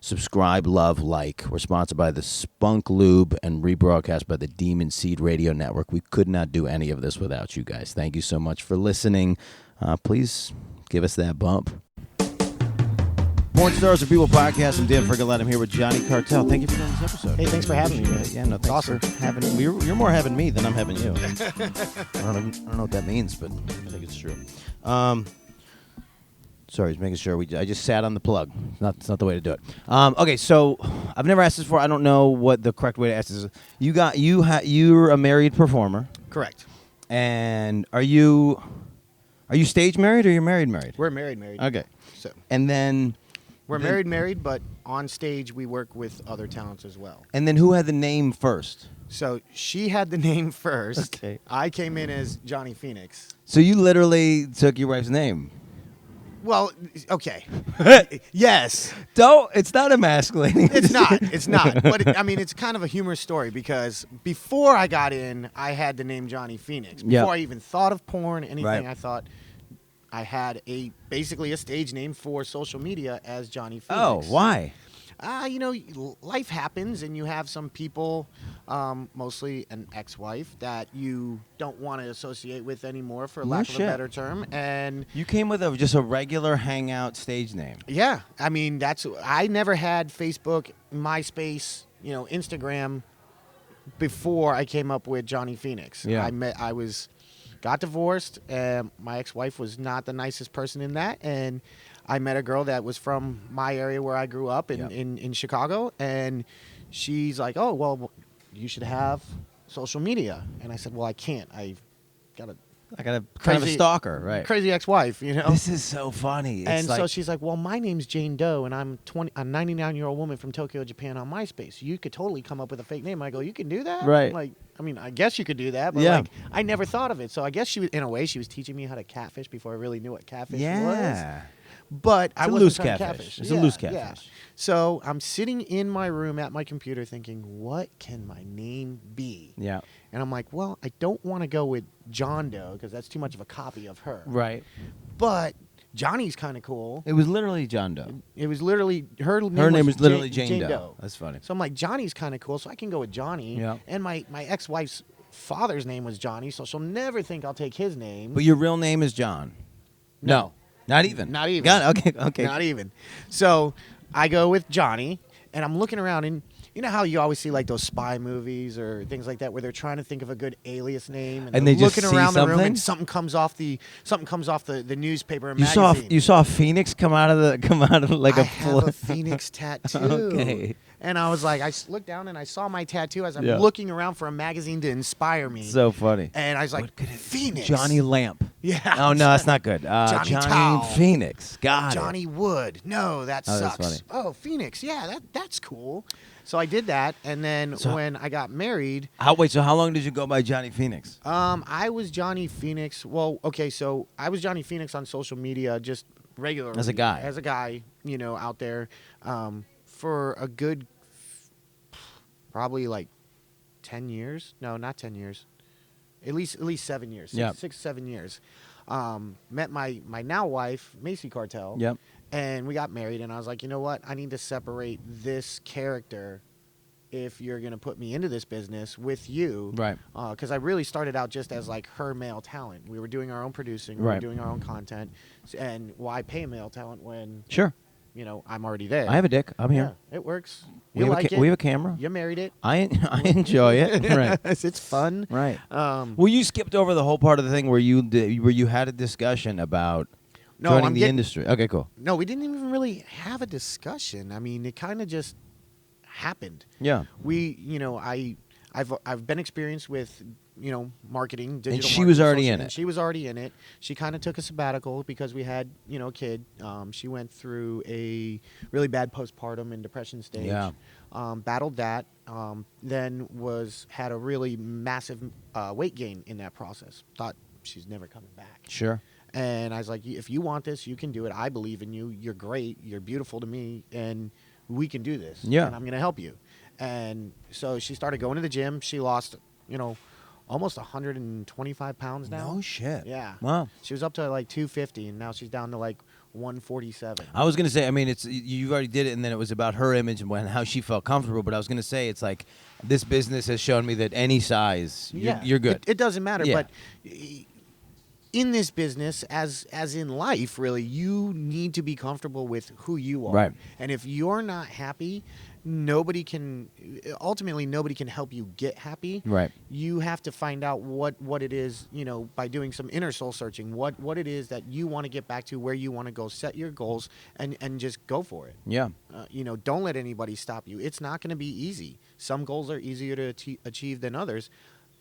subscribe, love, like. We're sponsored by the Spunk Lube and rebroadcast by the Demon Seed Radio Network. We could not do any of this without you guys. Thank you so much for listening. Please give us that bump. Porn Stars of People Podcast. I'm Dan Frigolette. I'm here with Johnny Cartel. Thank you for doing this episode. Hey, thanks for having me, man. Yeah, no, thanks awesome. for having me. You're more having me than I'm having you. I don't know what that means, but I think it's true. Sorry, just making sure. I just sat on the plug. It's not the way to do it. Okay, so I've never asked this before. I don't know what the correct way to ask this is. You're a married performer. Correct. And are you stage married or you're married? We're married. Okay. So And then we're married, but on stage we work with other talents as well. And then who had the name first? So she had the name first. Okay. I came in as Johnny Phoenix. So you literally took your wife's name. Well, okay. Yes. It's not emasculating. It's not. But it's kind of a humorous story because before I got in, I had the name Johnny Phoenix. Before I even thought of porn, anything, right. I thought I had basically a stage name for social media as Johnny Phoenix. Oh, why? Life happens, and you have some people, mostly an ex-wife, that you don't want to associate with anymore, for lack of a better term. And you came with just a regular hangout stage name. Yeah, I never had Facebook, MySpace, Instagram before I came up with Johnny Phoenix. Yeah. Got divorced, and my ex-wife was not the nicest person in that, and I met a girl that was from my area where I grew up in Chicago, and she's like, oh, well, you should have social media. And I said, well, I can't. I got a kind of a stalker, right? Crazy ex-wife, This is so funny. So she's like, well, my name's Jane Doe, and I'm a 99-year-old woman from Tokyo, Japan on MySpace. You could totally come up with a fake name. I go, you can do that? Right. I guess you could do that, but I never thought of it. So I guess in a way, she was teaching me how to catfish before I really knew what catfish was. But I wasn't trying to catfish. It's a loose catfish. Yeah. So I'm sitting in my room at my computer thinking, what can my name be? Yeah. And I'm like, well, I don't want to go with John Doe because that's too much of a copy of her. Right. But Johnny's kind of cool. It was literally John Doe. It was literally her name was literally Jane Doe. Doe. That's funny. So I'm like, Johnny's kind of cool, so I can go with Johnny. Yeah. And my ex-wife's father's name was Johnny, so she'll never think I'll take his name. But your real name is John. No. Not even. Not even. Got it. Okay. Not even. So I go with Johnny, and I'm looking around, and you know how you always see like those spy movies or things like that where they're trying to think of a good alias name, and they they're just looking see around the room, something? and something comes off the newspaper or magazine. You saw a phoenix come out of like I a have a phoenix tattoo. Okay. And I was like, I looked down and I saw my tattoo as I'm Yeah. looking around for a magazine to inspire me. So funny. And I was like, Phoenix. Johnny Lamp. Yeah. Oh, no, that's not good. Johnny Towel. Phoenix. Got Johnny Wood. No, that Oh, that's sucks. funny. Oh, Phoenix. Yeah, that's cool. So I did that, and then when I got married, So how long did you go by Johnny Phoenix? I was Johnny Phoenix. Well, okay, so I was Johnny Phoenix on social media, just regularly As a guy, out there, for a good, probably like 10 years. No, not 10 years. At least 7 years. Yeah. 7 years. Met my now wife, Macy Cartel. Yep. And we got married, and I was like, you know what? I need to separate this character if you're going to put me into this business with you. Right. Because I really started out just as like her male talent. We were doing our own producing. We were doing our own content. And why pay male talent when, Sure. I'm already there? I have a dick. I'm here. Yeah, it works. We have a camera. You married it. I enjoy it. Right. It's fun. Right. Well, you skipped over the whole part of the thing where you had a discussion about joining the industry. Okay, cool. No, we didn't even really have a discussion. I mean, it kind of just happened. Yeah. I've been experienced with marketing, digital. And she was already in it. And she was already in it. She kind of took a sabbatical because we had a kid. She went through a really bad postpartum and depression stage. Yeah. Battled that. Then had a really massive weight gain in that process. Thought she's never coming back. Sure. And I was like, if you want this, you can do it. I believe in you. You're great. You're beautiful to me. And we can do this. Yeah. And I'm going to help you. And so she started going to the gym. She lost, almost 125 pounds now. No shit. Yeah. Wow. She was up to like 250, and now she's down to like 147. I was gonna say, I mean, it's you already did it, and then it was about her image and how she felt comfortable. But I was gonna say, it's like this business has shown me that any size, you're good. It doesn't matter, Yeah. but in this business, as in life, really, you need to be comfortable with who you are. Right. And if you're not happy, nobody can help you get happy. Right. You have to find out what it is, by doing some inner soul searching, what it is that you want to get back to, where you want to go, set your goals, and just go for it. Yeah. Don't let anybody stop you. It's not going to be easy. Some goals are easier to achieve than others,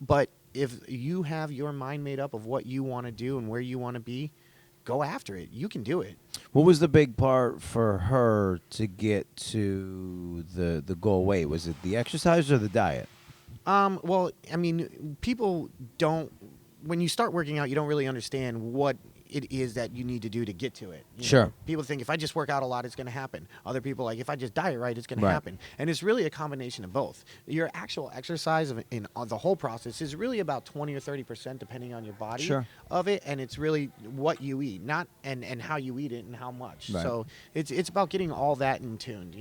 but if you have your mind made up of what you want to do and where you want to be, go after it. You can do it. What was the big part for her to get to the goal weight? Was it the exercise or the diet? Well, I mean, people don't. When you start working out, you don't really understand what it is that you need to do to get to it. Sure. People think if I just work out a lot, it's going to happen. Other people like if I just diet right, it's going to happen. And it's really a combination of both. Your actual exercise in the whole process is really about 20 or 30% depending on your body of it, and it's really what you eat, not and how you eat it and how much. Right. So it's about getting all that in tuned,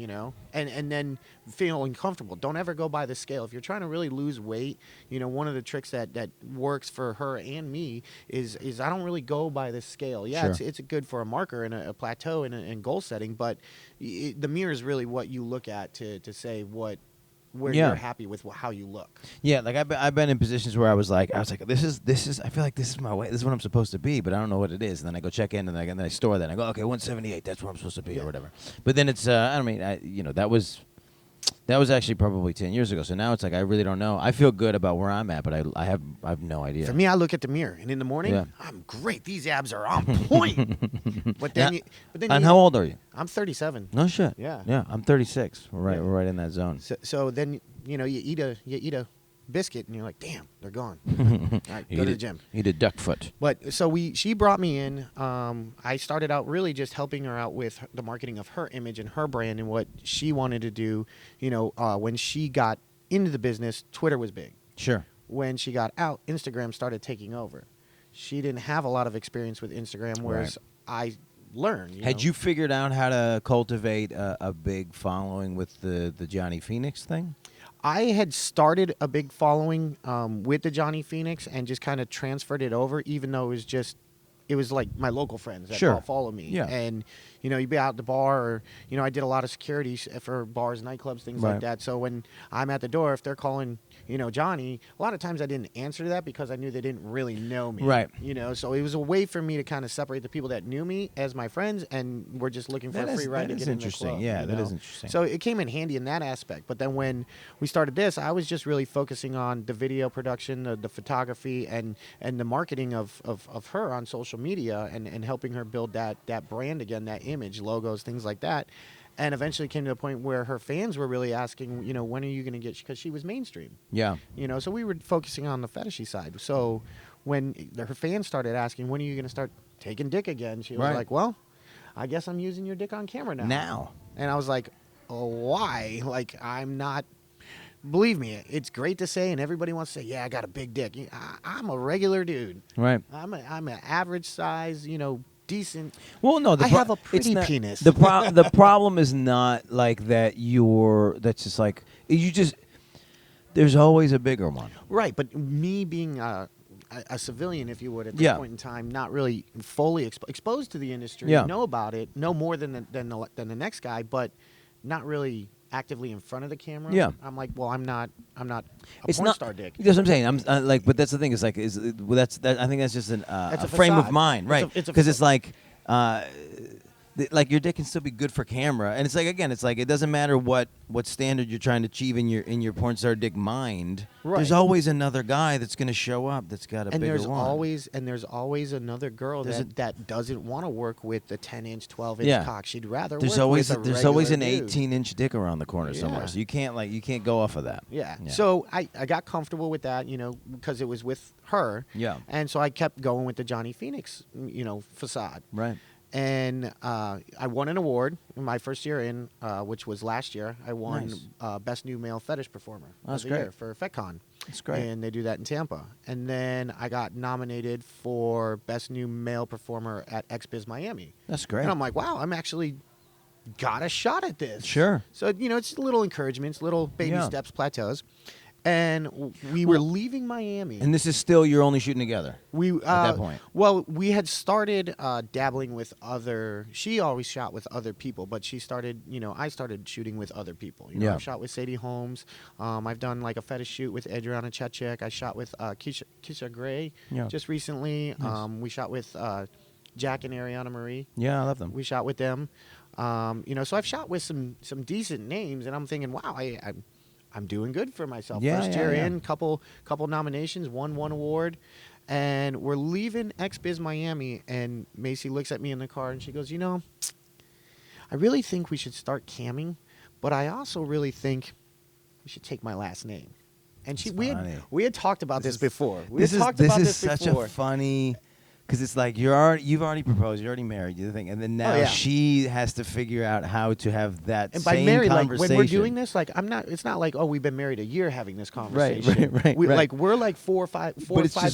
and then feeling comfortable. Don't ever go by the scale. If you're trying to really lose weight, one of the tricks that works for her and me is I don't really go by the scale. Yeah, it's good for a marker and a plateau and goal setting, but the mirror is really what you look at to say where you're happy with how you look. Yeah, like I've been in positions where I was like, this is I feel like this is my weight. This is what I'm supposed to be, but I don't know what it is. And then I go check in, and then I store that. And I go, okay, 178. That's where I'm supposed to be, or whatever. But then it's that was actually probably 10 years ago. So now it's like I really don't know. I feel good about where I'm at, but I have no idea. For me, I look at the mirror, and in the morning, I'm great. These abs are on point. But then, how old are you? I'm 37. No shit. Yeah. Yeah, I'm 36. We're right in that zone. So then you eat a biscuit, and you're like, damn, they're gone. All right, go to the gym. Eat a duck foot. But so she brought me in. I started out really just helping her out with the marketing of her image and her brand and what she wanted to do. When she got into the business, Twitter was big. Sure. When she got out, Instagram started taking over. She didn't have a lot of experience with Instagram, whereas I learned. Had you figured out how to cultivate a big following with the Johnny Phoenix thing? I had started a big following with the Johnny Phoenix and just kind of transferred it over, even though it was like my local friends that follow me. Yeah. And, you'd be out at the bar or, I did a lot of security for bars, nightclubs, things like that. So when I'm at the door, if they're calling, Johnny, a lot of times I didn't answer to that because I knew they didn't really know me. Right. So it was a way for me to kind of separate the people that knew me as my friends and were just looking for a free ride to get in the club. Yeah, that is interesting. So it came in handy in that aspect. But then when we started this, I was just really focusing on the video production, the photography, and the marketing of her on social media and helping her build that brand again, that image, logos, things like that. And eventually came to a point where her fans were really asking, when are you going to get, because she was mainstream. Yeah. So we were focusing on the fetishy side. So when her fans started asking, when are you going to start taking dick again? She was like, well, I guess I'm using your dick on camera now. And I was like, oh, why? Like, I'm not. Believe me, it's great to say, and everybody wants to say, yeah, I got a big dick. I'm a regular dude. Right. I'm an average size, decent. Well, no, I have a pretty penis. The problem is not like that. That's just like you just. There's always a bigger one. Right, but me being a civilian, if you would, at this point in time, not really fully exposed to the industry, know about it, know more than the next guy, but not really actively in front of the camera. Yeah, I'm like, well, I'm not a it's porn star dick. That's what I'm saying. I'm like, but that's the thing. Is like, I think that's just a frame of mind, right? Because it's like, like your dick can still be good for camera, and it's like again, it's like it doesn't matter what standard you're trying to achieve in your porn star dick mind. Right. There's always another guy that's going to show up that's got a bigger one. There's always another girl that doesn't want to work with the 10-inch, 12-inch cock. She'd rather work with a There's always an dude. 18-inch dick around the corner somewhere. So you can't go off of that. Yeah. So I got comfortable with that, because it was with her. Yeah. And so I kept going with the Johnny Phoenix, facade. Right. and I won an award in my first year in, which was last year. I won Best New Male Fetish Performer of the Year for FetCon. That's great. And they do that in Tampa. And then I got nominated for Best New Male Performer at XBiz Miami. That's great. And I'm like, wow, I'm actually got a shot at this. Sure. So, it's little encouragements, little baby steps, plateaus. And we were leaving Miami. And this is still, you're only shooting together at that point? Well, we had started dabbling with she always shot with other people, but she started, I started shooting with other people. I've shot with Sadie Holmes. I've done like a fetish shoot with Adriana Chechik. I shot with Keisha Gray just recently. Nice. We shot with Jack and Ariana Marie. Yeah, I love them. We shot with them. So I've shot with some decent names, and I'm thinking, wow, I'm doing good for myself. First year in, couple nominations, won one award, and we're leaving XBiz Miami, and Macy looks at me in the car and she goes, I really think we should start camming, but I also really think we should take my last name. And we had talked about this before. This is such a funny. Because it's like you've already proposed, you're already married, you think, and then now she has to figure out how to have that and same by married, conversation. Like when we're doing this, like it's not like we've been married a year having this conversation. Right. Like we're like 4 or 5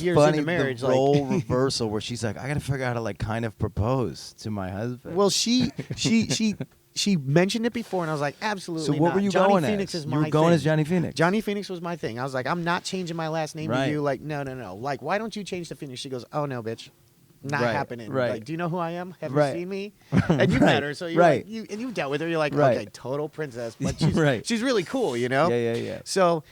years into marriage. The role reversal where she's like, I got to figure out how to like kind of propose to my husband. Well, she mentioned it before, and I was like, absolutely. So what not. were you Johnny going Phoenix as? is my You were going thing. as Johnny Phoenix. Johnny Phoenix was my thing. I was like, I'm not changing my last name Right. to you. Like, no. Like, why don't you change to Phoenix? She goes, oh no, bitch. Not happening. Right. Like, do you know who I am? Have Right. you seen me? And you met her, so you're Right. like, and you've dealt with her. You're like, Right. okay, total princess, but she's really cool, Yeah. So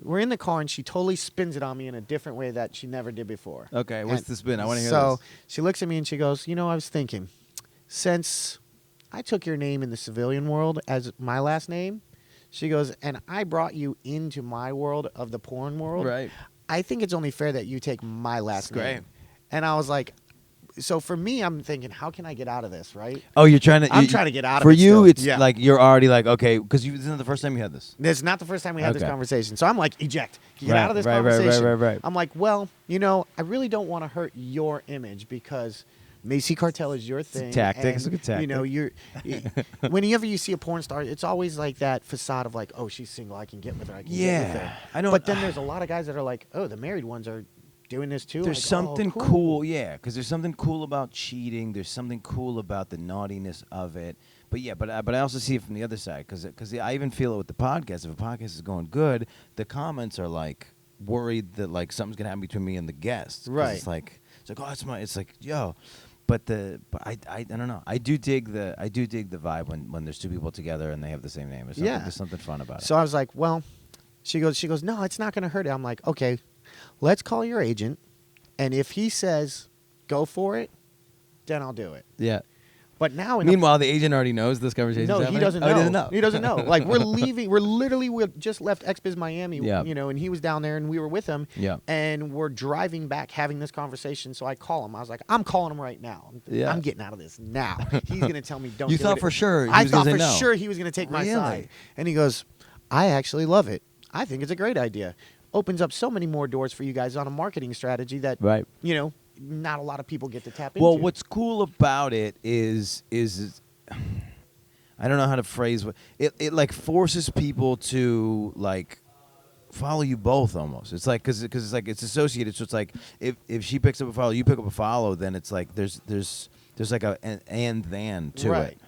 we're in the car, and she totally spins it on me in a different way that she never did before. Okay, what's the spin? I want to hear So this. she looks at me and she goes, I was thinking, since I took your name in the civilian world as my last name, she goes, and I brought you into my world of the porn world. Right. I think it's only fair that you take my last name. Great. And I was like, so for me, I'm thinking, how can I get out of this, right? Oh, you're trying to. I'm trying to get out of for it. For you, still. it's Yeah. like you're already like, okay, because this isn't the first time you had this. This is not the first time we had this Okay. conversation. So I'm like, eject. Get out of this Right. conversation. I'm like, well, I really don't want to hurt your image because Macy Cartel is your thing. It's a tactic. And, It's a good tactic. You're whenever you see a porn star, it's always like that facade of like, oh, she's single, I can get with her. I can get with her. I know. But then there's a lot of guys that are like, oh, the married ones are doing this too. There's like, something oh, cool, because there's something cool about cheating. There's something cool about the naughtiness of it. But I also see it from the other side because I even feel it with the podcast. If a podcast is going good, the comments are like worried that like something's gonna happen between me and the guests. Right. It's like oh, it's like yo. But I don't know. I do dig the vibe when there's two people together and they have the same name. There's something fun about it. So I was like, well, she goes, no, it's not going to hurt it. I'm like, okay, let's call your agent, and if he says go for it, then I'll do it. Yeah. But now, meanwhile, the agent already knows this conversation. No, he doesn't know. Oh, he doesn't know. He doesn't know. Like we just left XBiz Miami. Yeah. And he was down there, and we were with him. Yeah. And we're driving back, having this conversation. So I call him. I was like, I'm calling him right now. Yeah. I'm getting out of this now. He's gonna tell me don't. You do thought it. for sure he I was thought gonna for say no. sure he was gonna take my Really? side. And he goes, I actually love it. I think it's a great idea. Opens up so many more doors for you guys on a marketing strategy that Right. Not a lot of people get to tap into. Well, what's cool about it is I don't know how to phrase what it like forces people to like follow you both almost. It's like because it's like it's associated. So it's like if she picks up a follow, you pick up a follow, then it's like there's like an and then to Right. it,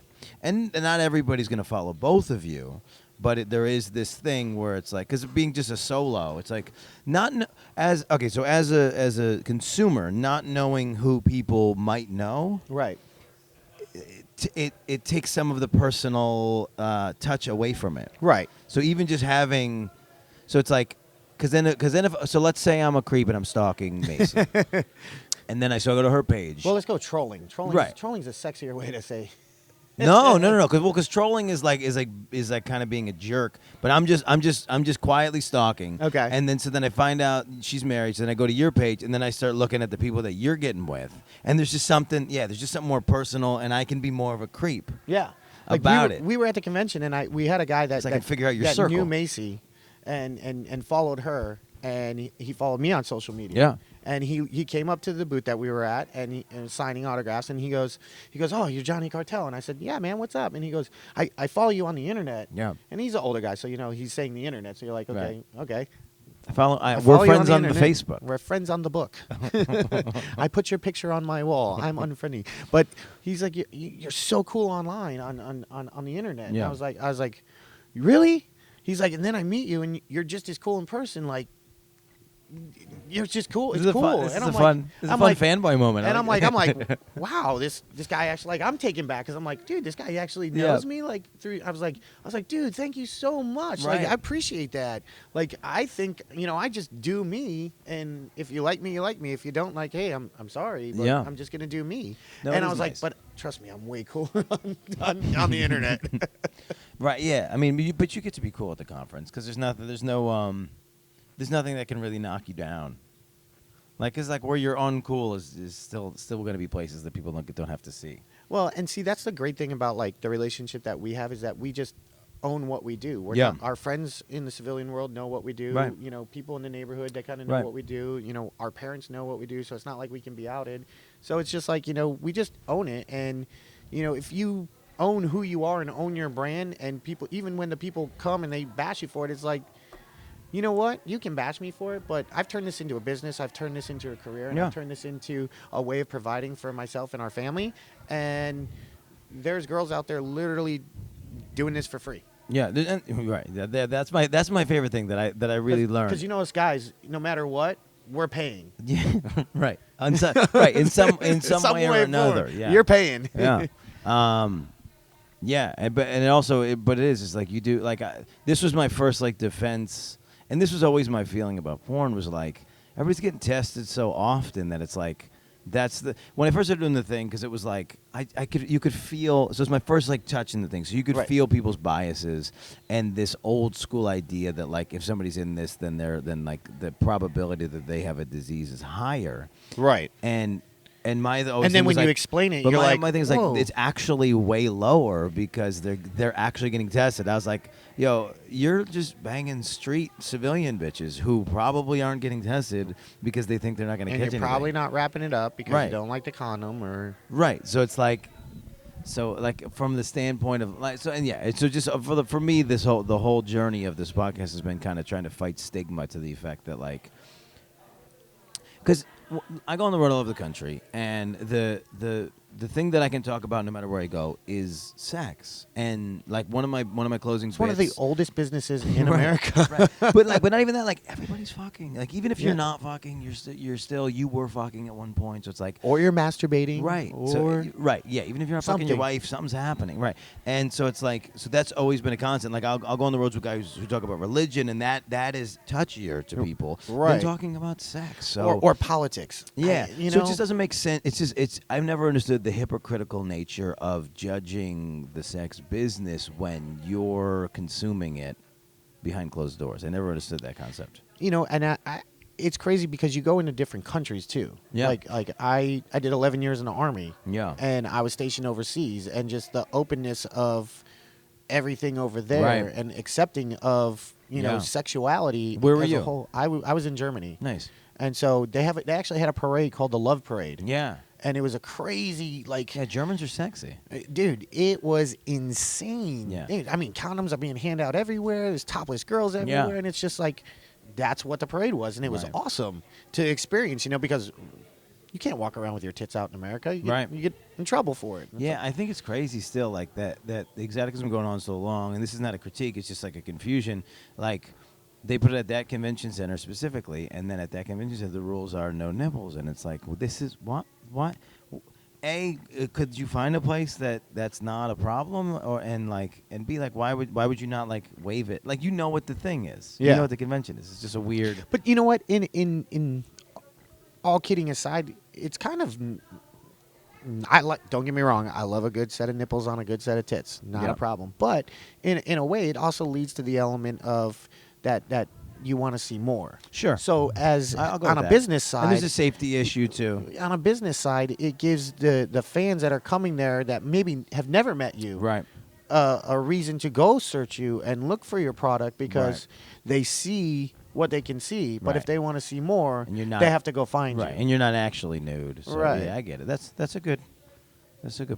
and not everybody's gonna follow both of you. But there is this thing where it's like, because being just a solo, it's like as a consumer, not knowing who people might know, right. it takes some of the personal touch away from it. Right. So even just having, so it's like, because then if let's say I'm a creep and I'm stalking Macy, and then I go to her page. Well, let's go trolling. Trolling's a sexier way to say. No, because trolling is like kind of being a jerk. But I'm just quietly stalking. Okay. And then I find out she's married. So then I go to your page, and then I start looking at the people that you're getting with. And there's just something more personal, and I can be more of a creep. Yeah. We were at the convention, and we had a guy that I can figure out your that knew circle. Macy, and followed her, and he followed me on social media. Yeah. And he came up to the booth that we were at and he was signing autographs, and he goes, oh, you're Johnny Cartel. And I said, yeah, man, what's up? And he goes, I follow you on the internet. Yeah. And he's an older guy, so he's saying the internet. So you're like, okay. We're friends on the Facebook. We're friends on the book. I put your picture on my wall. I'm unfriendly. But he's like, you're so cool online on the internet. Yeah. And I was like, really? He's like, and then I meet you and you're just as cool in person. Like, you're just cool. It's cool. This is a fun fanboy moment. And I'm like, wow, this guy actually, like, I'm taken back because I'm like, dude, this guy actually knows me. Like, I was like, dude, thank you so much. Right. Like, I appreciate that. Like, I think, I just do me, and if you like me, you like me. If you don't, like, hey, I'm sorry, but I'm just gonna do me. No, and I was nice. like, but trust me, I'm way cool on the internet. Right? Yeah. I mean, but you get to be cool at the conference because there's nothing that can really knock you down. Like, cause like where you're uncool is still going to be places that people don't have to see. Well, and see, that's the great thing about like the relationship that we have is that we just own what we do. Our friends in the civilian world know what we do. Right. People in the neighborhood that kind of know what we do. Our parents know what we do, so it's not like we can be outed. So it's just like, we just own it. And, if you own who you are and own your brand, and people, even when the people come and they bash you for it, it's like, you know what? You can bash me for it, but I've turned this into a business. I've turned this into a career, and I've turned this into a way of providing for myself and our family. And there's girls out there literally doing this for free. Yeah, right. That's my favorite thing that I really learned. Because us guys, no matter what, we're paying. Yeah, right. In some way or another. Yeah, you're paying. Yeah. Yeah, but it is. It's like you do. Like this was my first like defense. And this was always my feeling about porn was like everybody's getting tested so often that it's like when I first started doing the thing, because it was like you could feel. So it's my first like touch in the thing, so you could feel people's biases and this old school idea that like if somebody's in this, then like the probability that they have a disease is higher. Right. And then when you explain it, but you're like, my thing is like it's actually way lower because they're actually getting tested. I was like, yo, you're just banging street civilian bitches who probably aren't getting tested because they think they're not going to catch anything. And you're probably not wrapping it up because you don't like the condom or right. So it's like, from the standpoint of like, so just for me, the whole journey of this podcast has been kind of trying to fight stigma to the effect that like, because I go on the road all over the country, and the thing that I can talk about no matter where I go is sex. And like one of my closing bits, one of the oldest businesses in America. Right. But not even that. Like everybody's fucking. Like even if you're not fucking, you were fucking at one point. So it's like, or you're masturbating, right? Or Yeah. Even if you're not fucking your wife, something's happening, right? And so it's like, that's always been a constant. Like I'll go on the roads with guys who talk about religion, and that is touchier to people than talking about sex. So or politics. Yeah. So it just doesn't make sense. I've never understood the hypocritical nature of judging the sex business when you're consuming it behind closed doors. I never understood that concept. And it's crazy because you go into different countries too. Yeah. Like I did 11 years in the Army. Yeah. And I was stationed overseas, and just the openness of everything over there and accepting of sexuality. Where were as you? A whole. I was in Germany. Nice. And so they actually had a parade called the Love Parade. Yeah. And it was a crazy, like... Yeah, Germans are sexy. Dude, it was insane. Yeah. I mean, condoms are being handed out everywhere. There's topless girls everywhere. Yeah. And it's just like, that's what the parade was. And it was awesome to experience, because you can't walk around with your tits out in America. You get in trouble for it. Yeah, I think it's crazy still, like, that the exoticism going on so long. And this is not a critique. It's just like a confusion. Like... They put it at that convention center specifically, and then at that convention center, the rules are no nipples, and it's like, well, this is what? Could you find a place that's not a problem, and be like, why would you not like waive it? Like, what the thing is, you know what the convention is. It's just a weird. But you know what? In all kidding aside, it's kind of. Don't get me wrong, I love a good set of nipples on a good set of tits, not a problem. But in a way, it also leads to the element of that you want to see more. Sure. So on a business side, and there's a safety issue too. On a business side, it gives the fans that are coming there that maybe have never met you, right, a reason to go search you and look for your product because they see what they can see. But if they want to see more, and you're not, they have to go find you. and you're not actually nude. So, Right. Yeah, I get it. That's a good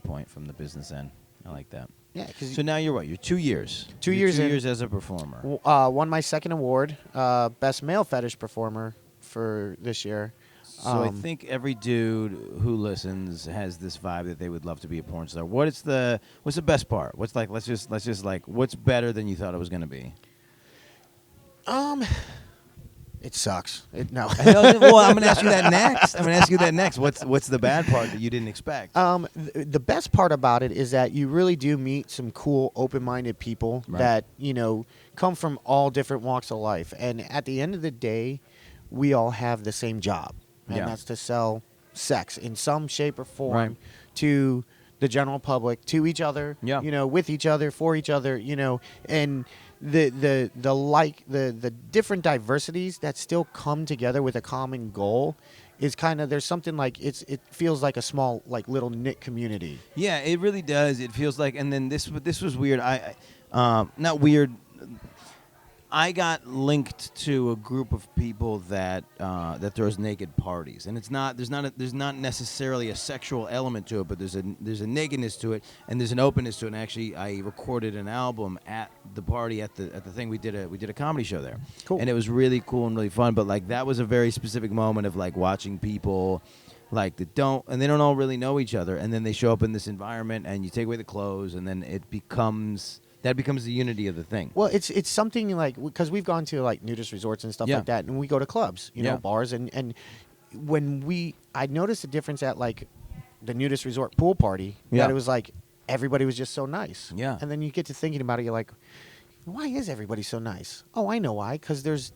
point from the business end. I like that. Yeah. So now you're what? You're 2 years. 2 You're years 2 in. years as a performer. Won my second award, best male fetish performer for this year. So I think every dude who listens has this vibe that they would love to be a porn star. What's the best part? What's like? Let's just like what's better than you thought it was going to be? It sucks. No. Well, I'm going to ask you that next. What's the bad part that you didn't expect? The best part about it is that you really do meet some cool, open-minded people that, come from all different walks of life. And at the end of the day, we all have the same job. And that's to sell sex in some shape or form to the general public, to each other, with each other, for each other, and the different diversities that still come together with a common goal is kind of, there's something like it feels like a small, like little knit community. Yeah, it really does. It feels like, and then this was weird. Not weird. I got linked to a group of people that throws naked parties, and there's not necessarily a sexual element to it, but there's a nakedness to it, and there's an openness to it. And actually, I recorded an album at the party at the thing. We did a comedy show there, cool, and it was really cool and really fun. But like that was a very specific moment of like watching people like they don't all really know each other, and then they show up in this environment, and you take away the clothes, and then it becomes. That becomes the unity of the thing. Well, it's something like, because we've gone to like nudist resorts and stuff like that, and we go to clubs, bars, and when I noticed a difference at like the nudist resort pool party, that it was like everybody was just so nice. Yeah. And then you get to thinking about it, you're like, why is everybody so nice? Oh, I know why. Because there's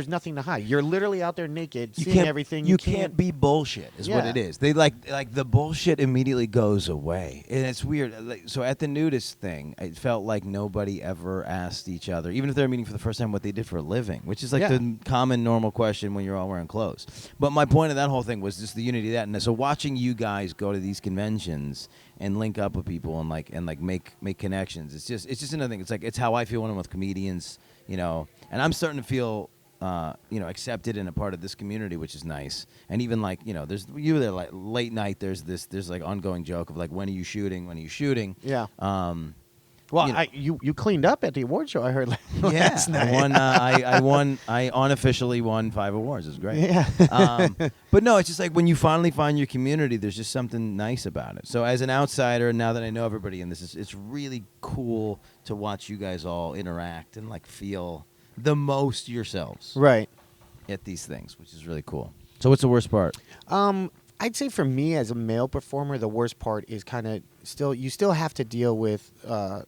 nothing to hide. You're literally out there naked, seeing everything. You can't be bullshit, is what it is. They like the bullshit immediately goes away, and it's weird. Like, so at the nudist thing, it felt like nobody ever asked each other, even if they're meeting for the first time, what they did for a living, which is like the common normal question when you're all wearing clothes. But my point of that whole thing was just the unity of that, and so watching you guys go to these conventions and link up with people and make connections. It's just another thing. It's how I feel when I'm with comedians, and I'm starting to feel accepted and a part of this community, which is nice. And even there's you there like late night. There's like ongoing joke of like when are you shooting? Yeah. Well, you cleaned up at the award show, I heard last night. I unofficially won 5 awards. It was great. Yeah. But no, it's just like when you finally find your community, there's just something nice about it. So as an outsider, now that I know everybody in this, it's really cool to watch you guys all interact and like feel the most yourselves. Right. At these things, which is really cool. So what's the worst part? I'd say for me as a male performer, the worst part is kind of you still have to deal with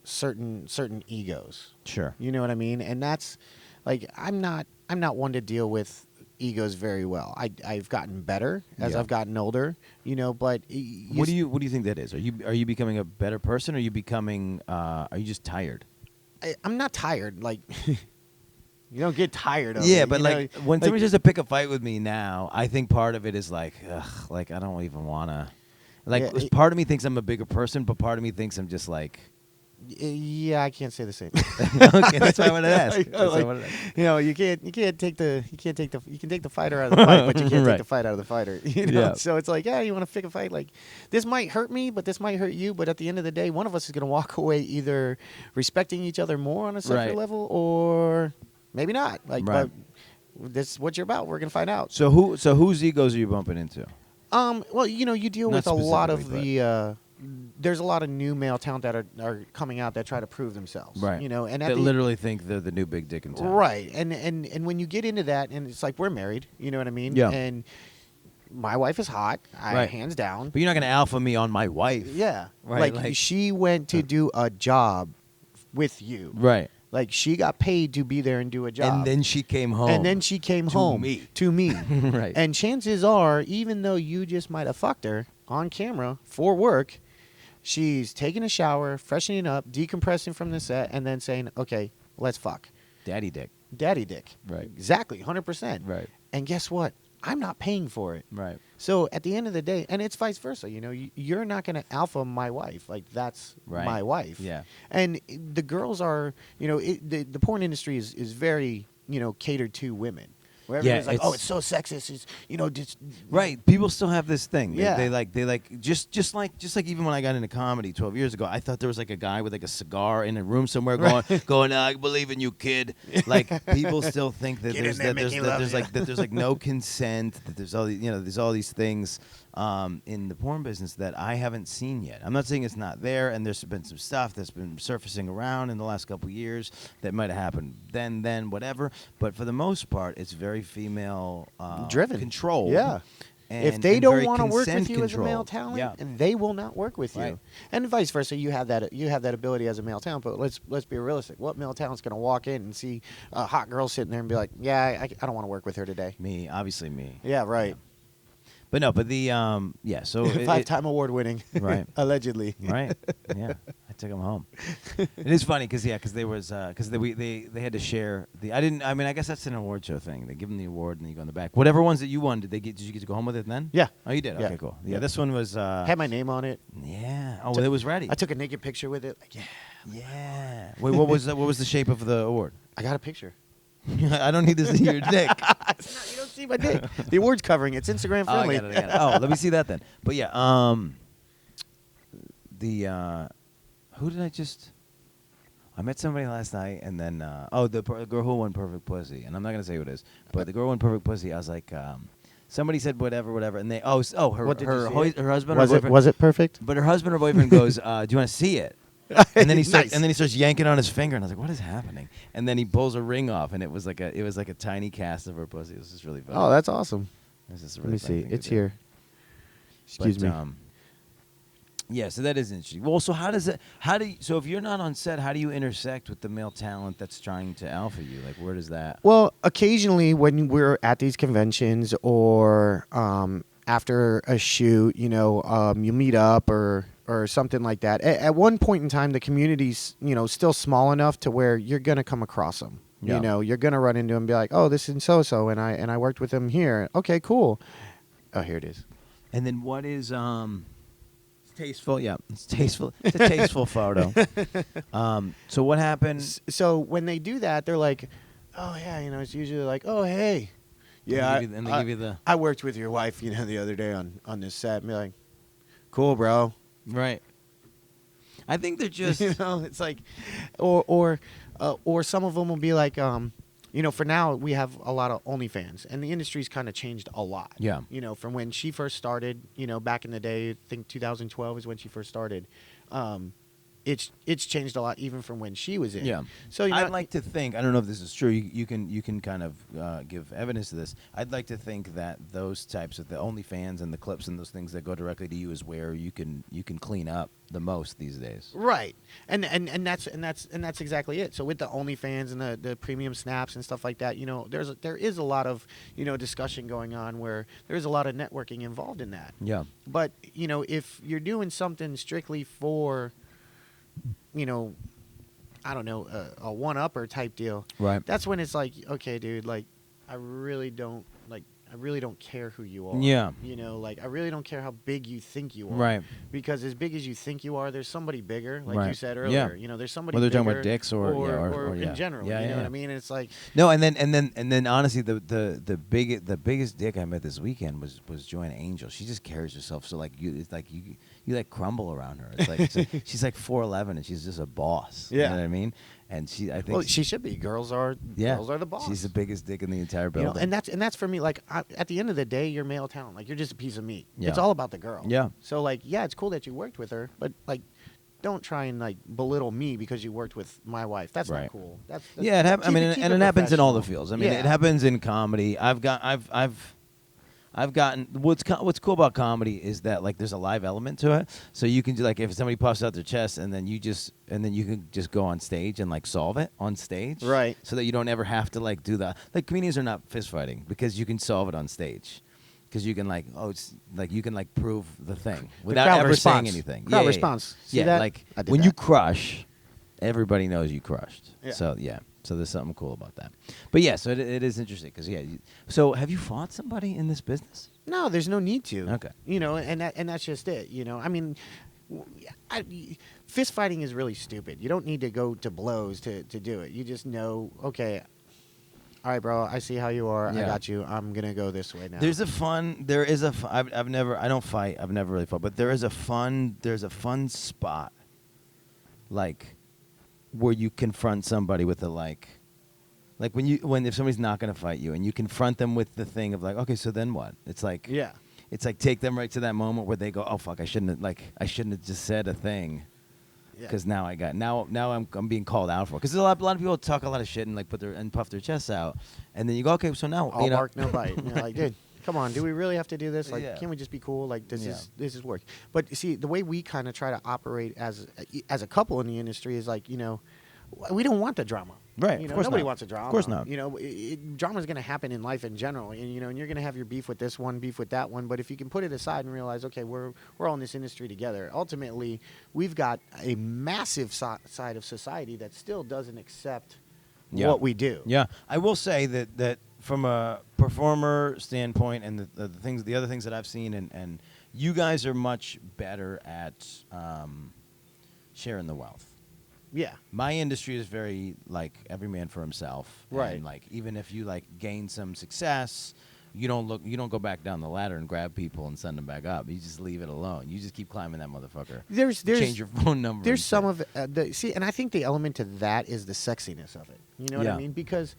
certain egos. Sure. You know what I mean? And that's like I'm not one to deal with egos very well. I've gotten better as I've gotten older, but what do you think that is? Are you becoming a better person, or are you becoming are you just tired? I'm not tired. Like you don't get tired of it. Yeah, but when somebody tries to pick a fight with me now, I think part of it is like, ugh, like I don't even want to. Like, part of me thinks I'm a bigger person, but part of me thinks I'm just like. Yeah, I can't say the same. Okay, that's why I wanted to ask. You can take the fighter out of the fight, but you can't take the fight out of the fighter. So it's like, you want to pick a fight? Like, this might hurt me, but this might hurt you. But at the end of the day, one of us is going to walk away either respecting each other more on a sexual level, or maybe not. Like, but this is what you're about. We're going to find out. So whose egos are you bumping into? Well, you deal with a lot of the. There's a lot of new male talent that are coming out that try to prove themselves. Right. And that literally think they're the new big dick in town. Right. And when you get into that, and it's like we're married. You know what I mean? Yeah. And my wife is hot, hands down. But you're not going to alpha me on my wife. Yeah. Right. Like she went to do a job with you. Right. Like she got paid to be there and do a job. And then she came home. To me. Right. And chances are, even though you just might have fucked her on camera for work, she's taking a shower, freshening up, decompressing from the set, and then saying, okay, let's fuck. Daddy dick. Daddy dick. Right. Exactly, 100%. Right. And guess what? I'm not paying for it. Right. So at the end of the day, and it's vice versa, you're not going to alpha my wife. Like, that's my wife. Yeah. And the girls are, the porn industry is very, catered to women. Where everybody's like, oh, it's so sexist. It's, just right. People still have this thing. Yeah. They like just like even when I got into comedy 12 years ago, I thought there was like a guy with like a cigar in a room somewhere going, I believe in you, kid. Like, people still think that there's like no consent, that there's all there's all these things in the porn business that I haven't seen yet. I'm not saying it's not there, and there's been some stuff that's been surfacing around in the last couple of years that might have happened then, whatever. But for the most part, it's very female driven, control. Yeah. If they don't want to work with you as a male talent, and they will not work with you. Right. And vice versa, you have that ability as a male talent. But let's be realistic. What male talent's going to walk in and see a hot girl sitting there and be like, yeah, I don't want to work with her today? Obviously me. Yeah, right. Yeah. But no, but the so 5-time award winning, right? Allegedly, right? Yeah, I took him home. It is funny because they had to share the. I guess that's an award show thing. They give them the award and then you go in the back. Whatever ones that you won, did you get to go home with it then? Yeah. Oh, you did. Yeah. Okay, cool. Yeah, this one was had my name on it. Yeah. Oh, it was ready. I took a naked picture with it. Like, yeah. Wait, what was the shape of the award? I got a picture. I don't need to see your dick. You don't see my dick. The award's covering. It's Instagram friendly. I got it. Oh, let me see that then. But yeah, who did I just? I met somebody last night, and then the girl who won Perfect Pussy, and I'm not gonna say who it is, but the girl who won Perfect Pussy. I was like, somebody said whatever, and they her husband was it perfect? But her husband or boyfriend goes, do you want to see it? And then he starts yanking on his finger, and I was like, "What is happening?" And then he pulls a ring off, and it was like a tiny cast of her pussy. It was just really funny. Oh, that's awesome. Really Let me see. It's here. Excuse me. Yeah, so that is interesting. Well, so so if you're not on set, how do you intersect with the male talent that's trying to alpha you? Like, where does that? Well, occasionally when we're at these conventions or after a shoot, you meet up or something like that. At one point in time, the community's, still small enough to where you're going to come across them. Yeah. You're going to run into them and be like, oh, this is so-so, and I worked with them here. Okay, cool. Oh, here it is. And then what is it's tasteful. Yeah, it's tasteful. It's a tasteful photo. So what happened? So when they do that, they're like, oh, yeah, it's usually like, oh, hey. Yeah, and they give you the... I worked with your wife, the other day on this set. And be like, cool, bro. Right. I think they're just it's like, or some of them will be like, for now we have a lot of OnlyFans, and the industry's kind of changed a lot. Yeah. From when she first started, back in the day, I think 2012 is when she first started. It's changed a lot even from when she was in. Yeah. So I'd like to think, I don't know if this is true. You can kind of give evidence to this. I'd like to think that those types of the OnlyFans and the clips and those things that go directly to you is where you can clean up the most these days. Right. And that's exactly it. So with the OnlyFans and the premium snaps and stuff like that, there is a lot of, discussion going on where there's a lot of networking involved in that. Yeah. But, if you're doing something strictly for, I don't know, a one-upper type deal. Right. That's when it's like, okay, dude, like, I really don't care who you are. Yeah. I really don't care how big you think you are. Right. Because as big as you think you are, there's somebody bigger, like right. you said earlier. Yeah. There's somebody whether bigger. Whether talking about dicks or in general. Yeah, you know yeah. what I mean? And it's like no, and then honestly, the biggest dick I met this weekend was Joanna Angel. She just carries herself so you like crumble around her. It's like she's like 4'11" and she's just a boss. Yeah. You know what I mean? And I think she should be. Girls are the boss. She's the biggest dick in the entire building. And that's for me. Like at the end of the day, you're male talent. Like you're just a piece of meat. Yeah. It's all about the girl. Yeah. So it's cool that you worked with her, but don't try and belittle me because you worked with my wife. That's right. not cool. That's yeah. It it happens in all the fields. I mean, it happens in comedy. I've gotten what's cool about comedy is that there's a live element to it, so you can do if somebody puffs out their chest and then you can just go on stage and solve it on stage, right? So that you don't ever have to do that. Comedians are not fist fighting because you can solve it on stage, because you can you can prove the thing without ever saying anything. Crowd response. See yeah, that? when you crush. everybody knows you crushed. Yeah. So so there's something cool about that. But yeah, so it is interesting because so have you fought somebody in this business? No, there's no need to. Okay. And that's just it. I mean, fist fighting is really stupid. You don't need to go to blows to do it. You just know, okay, all right, bro, I see how you are. Yeah. I got you. I'm going to go this way now. There is I've never really fought, but there's a fun spot, like, where you confront somebody with like if somebody's not going to fight you and you confront them with the thing of like, okay, so then what? It's like, it's like take them right to that moment where they go, oh fuck, I shouldn't have just said a thing. Because now I'm being called out for it. Because a lot of people talk a lot of shit and like puff their chests out, and then you go, okay, so now all bark, no bite. You're like, dude, come on, do we really have to do this? Like, can't we just be cool? Like, this is work. But you see, the way we kind of try to operate as a couple in the industry is like, we don't want the drama. Right. Of course nobody not. wants a drama. Of course not. Drama is going to happen in life in general, and you're going to have your beef with this one, beef with that one. But if you can put it aside and realize, okay, we're all in this industry together. Ultimately, we've got a massive side of society that still doesn't accept what we do. Yeah, I will say that from a performer standpoint, and the other things that I've seen, and you guys are much better at sharing the wealth. Yeah. My industry is very like every man for himself. Right. And like even if you like gain some success, you don't go back down the ladder and grab people and send them back up. You just leave it alone. You just keep climbing that motherfucker. There's change your phone number. There's some of and I think the element to that is the sexiness of it. You know what I mean? Because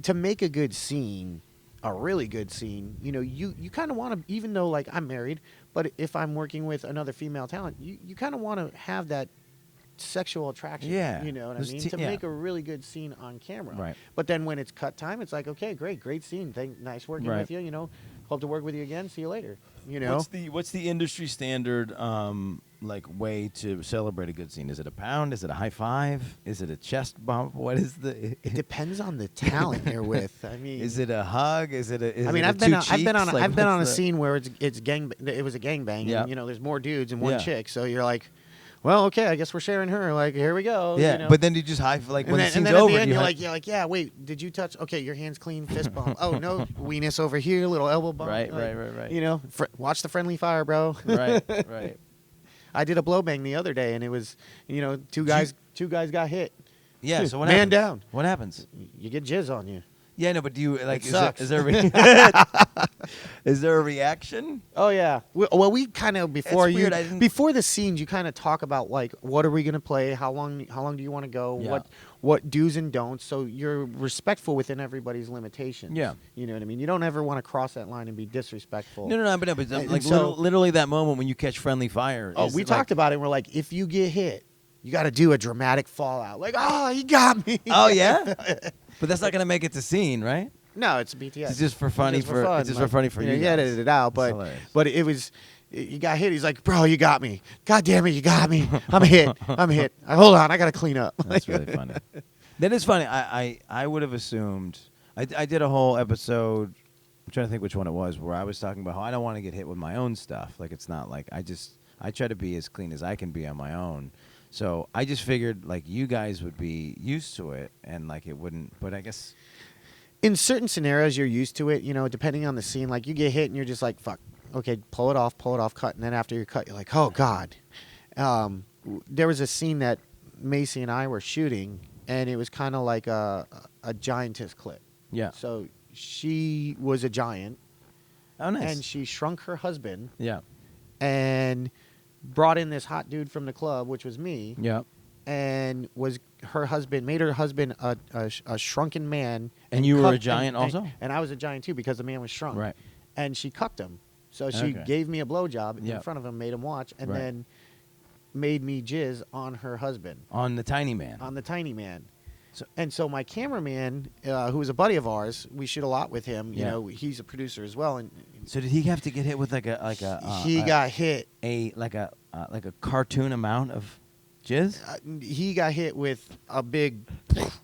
to make a good scene, a really good scene, you kind of want to, even though like I'm married, but if I'm working with another female talent, you kind of want to have that sexual attraction. Yeah. You know what I mean? To make a really good scene on camera. Right. But then when it's cut time, it's like, okay, great scene. Nice working with you. Hope to work with you again. See you later. What's the industry standard like way to celebrate a good scene? Is it a pound? Is it a high five? Is it a chest bump? What is the? It depends on the talent you're with. I mean, is it a hug? I've been on a scene where it's gang. It was a gangbang. Yeah. And, there's more dudes and one chick. So you're like, well, okay, I guess we're sharing her. Like, here we go. Yeah, but then you just high when the scene's over, at the end, you're like, yeah, wait, did you touch? Okay, your hand's clean, fist bump. Oh no, weenus over here, little elbow bump. Right. Watch the friendly fire, bro. Right. I did a blow bang the other day, and it was, two guys got hit. Yeah. So what man happens? Down. What happens? You get jizz on you. Yeah, no, but do you like? Is there a reaction? Oh yeah. Well, we kind of before the scenes, you kind of talk about like, what are we gonna play? How long do you want to go? Yeah. What do's and don'ts? So you're respectful within everybody's limitations. Yeah. You know what I mean? You don't ever want to cross that line and be disrespectful. No, but like literally that moment when you catch friendly fire. Oh, we talked about it. We're like, if you get hit, you got to do a dramatic fallout. Like, oh, he got me. Oh yeah. But that's not gonna make it to scene, right? No, it's BTS. It's just for funny for fun. It's just for funny for you. You edit it out, but it was. He got hit. He's like, bro, you got me. God damn it, you got me. I'm hit. Hold on, I gotta clean up. That's really funny. That is funny. I would have assumed. I did a whole episode. I'm trying to think which one it was, where I was talking about how I don't want to get hit with my own stuff. Like it's not like I try to be as clean as I can be on my own. So I just figured like you guys would be used to it and like it wouldn't. But I guess in certain scenarios you're used to it. Depending on the scene, like you get hit and you're just like, fuck. Okay, pull it off, cut, and then after you're cut, you're like, oh God. There was a scene that Macy and I were shooting, and it was kind of like a giantess clip. Yeah. So she was a giant. Oh, nice. And she shrunk her husband. Yeah. And brought in this hot dude from the club, which was me. Yeah. And made her husband a shrunken man. And you were a giant also? And I was a giant too because the man was shrunk. Right. And she cucked him. So she gave me a blowjob in front of him, made him watch, and then made me jizz on her husband. On the tiny man. On the tiny man. So my cameraman, who was a buddy of ours, we shoot a lot with him. You know, he's a producer as well. And so did he have to get hit with he got hit like a cartoon amount of jizz? He got hit with a big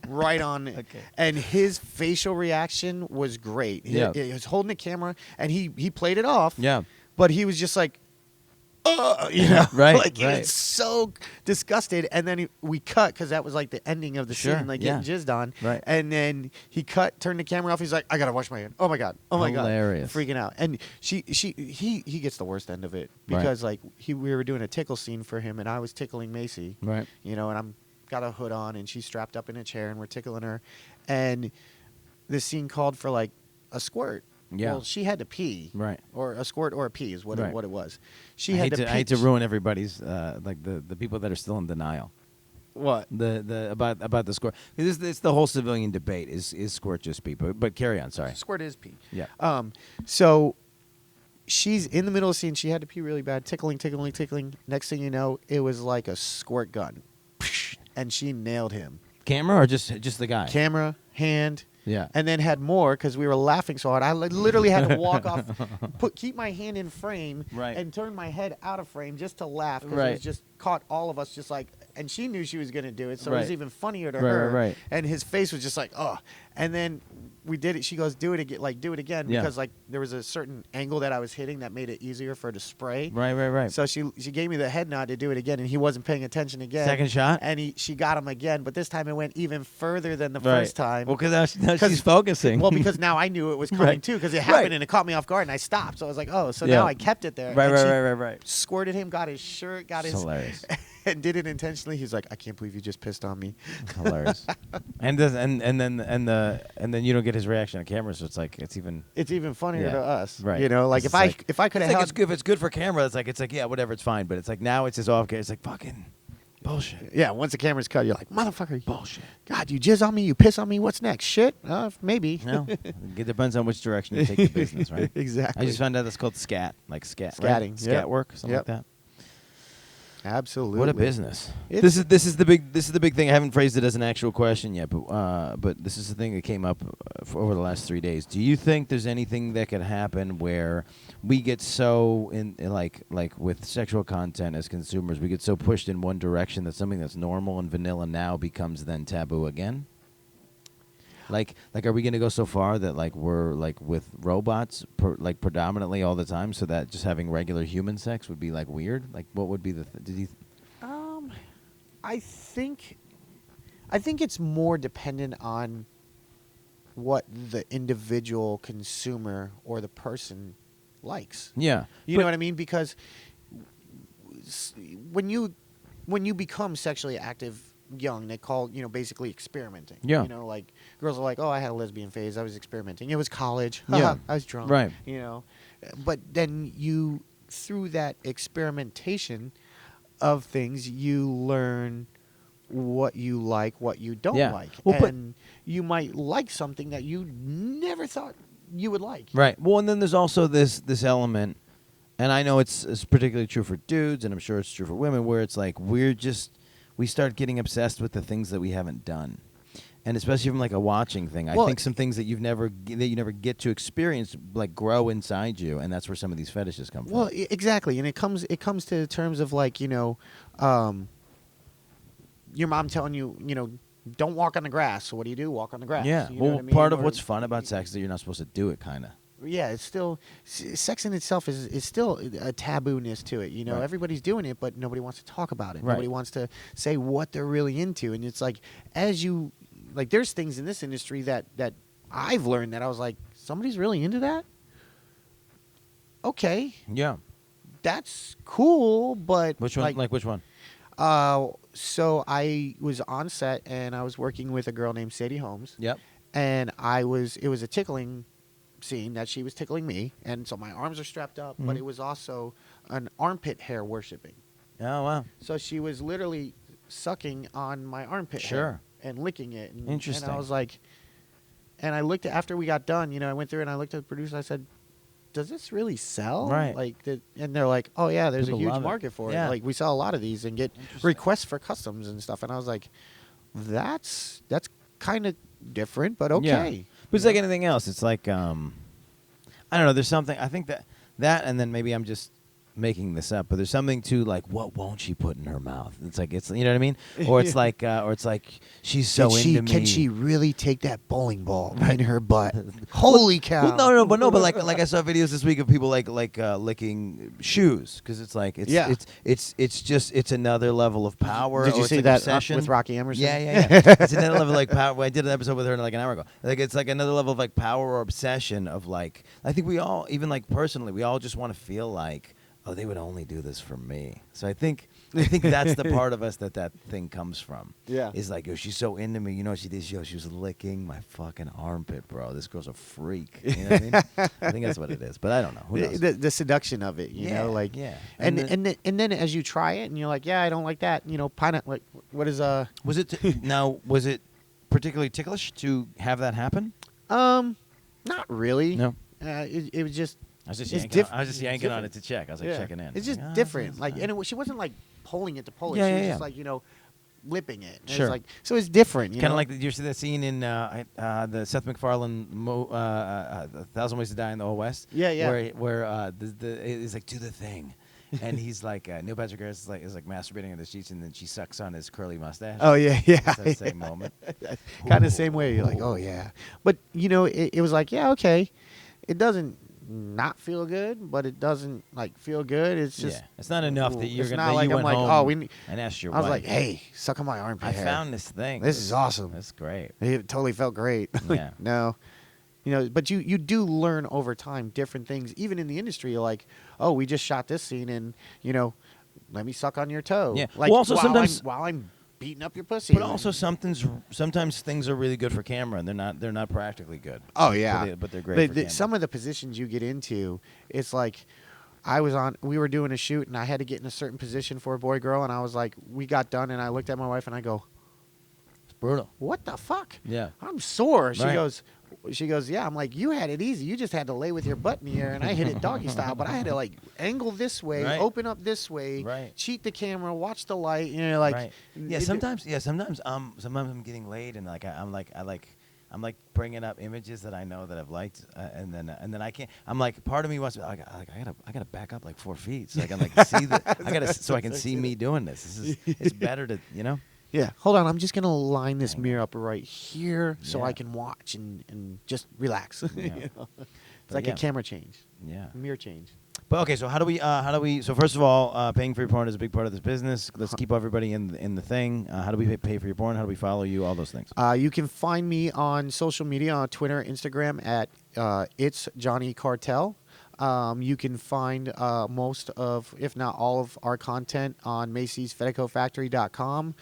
right on it. Okay. And his facial reaction was great. He was holding the camera and he played it off. Yeah. But he was just like, Right, like he right. was so disgusted. And then we cut because that was like the ending of the Sure, scene, like yeah. getting jizzed on. Right. And then he turned the camera off. He's like, I gotta wash my hand. Oh my god, oh my Hilarious. god, freaking out. And he gets the worst end of it because like we were doing a tickle scene for him, and I was tickling Macy, Right. and I'm got a hood on, and she's strapped up in a chair, and we're tickling her, and the scene called for like a squirt. Yeah. Well, she had to pee. Right. Or a squirt or a pee is what Right. it was. She I had hate to to, pee. I hate to ruin everybody's like the people that are still in denial. What? The about the squirt. It's the whole civilian debate. Is squirt just pee? But carry on. Sorry. Squirt is pee. Yeah. So she's in the middle of the scene. She had to pee really bad. Tickling. Next thing you know, it was like a squirt gun. And she nailed him. Camera or just the guy? Camera, hand. Yeah. And then had more because we were laughing so hard. I literally had to walk off, keep my hand in frame, Right. and turn my head out of frame just to laugh because Right. it was just caught all of us just like. And she knew she was going to do it, so it Right. was even funnier to Right, her. right. And his face was just like, oh. And then we did it. She goes, do it again, do it again, Yeah. because like there was a certain angle that I was hitting that made it easier for her to spray. Right. So she gave me the head nod to do it again, and he wasn't paying attention again. Second shot? And she got him again, but this time it went even further than the first time. Well, because now she's focusing. Well, because now I knew it was coming Right. too, because it happened Right. and it caught me off guard, and I stopped. So I was like, oh, so Yeah. now I kept it there. Right, And right, she right. Squirted him, got his shirt, got It's his, hilarious. and did it intentionally. He's like, I can't believe you just pissed on me. Hilarious. And then you don't get his reaction on camera, so it's even funnier Yeah. to us, Right. You know, like It's if I could it's have like held, it's good if it's good for camera. It's like yeah, whatever, it's fine. But it's like now it's just off camera. It's like fucking bullshit. yeah, once the camera's cut, you're like, motherfucker, Bullshit. God, you jizz on me, you piss on me. What's next? Shit, maybe. No, it depends on which direction you take the business, right? Exactly. I just found out that's called scat, like scat, Scatting, right? Scat yep. work, something Yep. like that. Absolutely. What a business! It's- This is the big thing. I haven't phrased it as an actual question yet, but this is the thing that came up for over the last 3 days. Do you think there's anything that could happen where we get so in like with sexual content as consumers, we get so pushed in one direction that something that's normal and vanilla now becomes then taboo again? Like, are we gonna go so far that like we're like with robots, predominantly all the time, so that just having regular human sex would be like weird? Like, what would be the? Did you? I think it's more dependent on what the individual consumer or the person likes. Yeah, You know what I mean? Because when you become sexually active young, they call, basically experimenting. Yeah. Like girls are like, oh, I had a lesbian phase. I was experimenting. It was college. Yeah. I was drunk. Right. But then through that experimentation of things, you learn what you like, what you don't Yeah. like. Well, and you might like something that you never thought you would like. Right. Well, and then there's also this element, and I know it's particularly true for dudes, and I'm sure it's true for women, where it's like we start getting obsessed with the things that we haven't done, and especially from like a watching thing. I Well, think some things that you never get to experience like grow inside you, and that's where some of these fetishes come from. Well, exactly, and it comes to the terms of like your mom telling you don't walk on the grass. So what do? Walk on the grass. yeah. You know Well, what I mean? part of Or- what's fun about sex is that you're not supposed to do it, kind of. Yeah, it's still sex in itself is still a taboo-ness to it. Right. Everybody's doing it, but nobody wants to talk about it. Right. Nobody wants to say what they're really into. And it's like there's things in this industry that I've learned that I was like, somebody's really into that. Okay, Yeah. that's cool, but Which one? Like which one? So I was on set and I was working with a girl named Sadie Holmes. Yep. And it was a tickling scene that she was tickling me, and so my arms are strapped up, but Mhm. it was also an armpit hair worshiping. Oh wow. So she was literally sucking on my armpit Sure. hair and licking it. And, Interesting. And I was like, and I looked after we got done, I went through and I looked at the producer. I said, does this really sell? Right. And they're like, oh yeah, there's People a huge love it. market for Yeah. it. Like we sell a lot of these and get Interesting. requests for customs and stuff. And I was like, that's kind of different, but okay. Yeah. But it's like anything else. It's like I don't know. There's something. I think that and then maybe I'm just making this up, but there's something to like, what won't she put in her mouth? It's like, it's, you know what I mean? Or it's like, she's so into me. Can she really take that bowling ball right in her butt? Holy cow! Well, but like I saw videos this week of people like licking shoes, because it's like it's another level of power. Did you see like that obsession with Rocky Emerson? Yeah. It's another level of like power. I did an episode with her like an hour ago. Like it's like another level of like power or obsession of like, I think we all, even like personally, we all just want to feel like, oh, they would only do this for me. So I think that's the part of us that thing comes from. Yeah. Is like, yo, she's so into me. You know what she did? She was licking my fucking armpit, bro. This girl's a freak. You know what I mean? I think that's what it is. But I don't know. Who knows? The seduction of it, you know, like. Yeah. And then as you try it and you're like, yeah, I don't like that. You know, pineapple. Like, what is Was it particularly ticklish to have that happen? Not really. No. It was just. I was just yanking on it to check. I was like checking in. It's just different. Like, and she wasn't like pulling it to pull it. Yeah, she was yeah, just like, you know, lipping it. And Sure. It's like, so it's different. Kind of like you see that scene in the Seth MacFarlane 1,000 Ways to Die in the Old West. Yeah. Where it's like, do the thing. And he's like, Neil Patrick Harris is like masturbating in the sheets, and then she sucks on his curly mustache. Oh yeah. It's that same moment. Kind of same way. You're like, oh yeah. But you know, it was like, yeah, okay. It doesn't not feel good, but it doesn't like feel good. It's just it's not enough that you're gonna. Not like you I'm went like, home and asked your I was wife. like, hey, suck on my armpit. I hair. found this thing. This is awesome. That's great. It totally felt great. Yeah. No. You know, but you do learn over time different things. Even in the industry, you're like, oh, we just shot this scene, and you know, let me suck on your toe. Yeah. Like, well, also sometimes while I'm beating up your pussy. But also sometimes things are really good for camera, and they're not practically good. Oh yeah, but they're great for camera. Some of the positions you get into, it's like, we were doing a shoot, and I had to get in a certain position for a boy girl, and I was like, we got done, and I looked at my wife, and I go, it's brutal. What the fuck? Yeah. I'm sore. She Right. goes, yeah. I'm like, you had it easy. You just had to lay with your butt in the air, and I hit it doggy style. But I had to like angle this way, Right. open up this way, Right. cheat the camera, watch the light. You know, like Right. Sometimes I'm getting laid, and like I'm like bringing up images that I know that I've liked, and then I can't. I'm like, part of me wants to. I gotta back up like 4 feet so I can like see so I can see me doing this. It's better to, you know. Yeah, hold on. I'm just gonna line this mirror up right here so Yeah. I can watch and just relax. Yeah. You know? It's But like yeah. a camera change, Yeah. mirror change. But okay, so how do we? So first of all, paying for your porn is a big part of this business. Let's keep everybody in the thing. How do we pay for your porn? How do we follow you? All those things. You can find me on social media, on Twitter, Instagram at It's Johnny Cartel. You can find most of, if not all of our content on Macy'sFeticoFactory.com,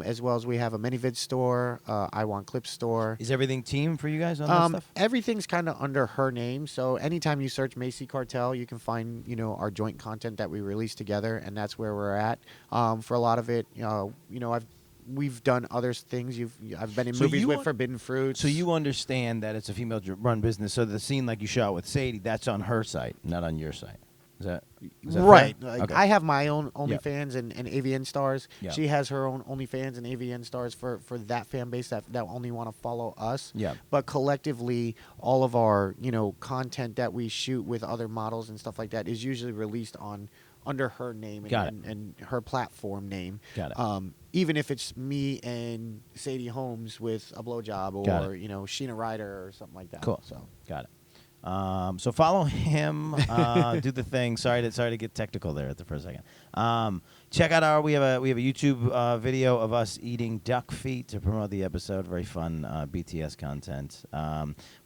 as well as we have a ManyVid store, I Want Clips store. Is everything team for you guys on that stuff? Everything's kind of under her name, so anytime you search Macy Cartel, you can find, you know, our joint content that we release together, and that's where we're at. For a lot of it, you know, we've done other things. I've been in movies with Forbidden Fruit. So you understand that it's a female-run business. So the scene like you shot with Sadie, that's on her site, not on your site. Is that right? fair? Okay. I have my own OnlyFans and AVN stars. Yep. She has her own OnlyFans and AVN stars for that fan base that only want to follow us. Yeah. But collectively, all of our, you know, content that we shoot with other models and stuff like that is usually released under her name and her platform name. Got it. Even if it's me and Sadie Holmes with a blowjob, or you know, Sheena Ryder or something like that. Cool. So Got it. So follow him. Do the thing. Sorry to get technical there for a second. Check out we have a YouTube video of us eating duck feet to promote the episode. Very fun BTS content.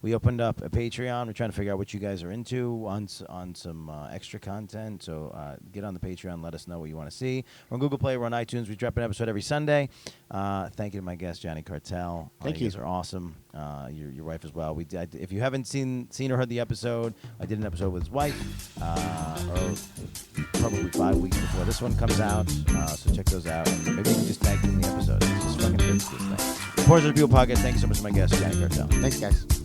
We opened up a Patreon. We're trying to figure out what you guys are into on some extra content. So get on the Patreon. Let us know what you want to see. We're on Google Play. We're on iTunes. We drop an episode every Sunday. Thank you to my guest Johnny Cartel. Thank you. You guys are awesome. Your wife as well. If you haven't seen or heard the episode, I did an episode with his wife, or probably 5 weeks before this one comes out. So check those out. And maybe you can just tag in the episode. It's just fucking fix this thing. People Podcast. Thank you so much to my guest, Johnny Cartel. Thanks, guys.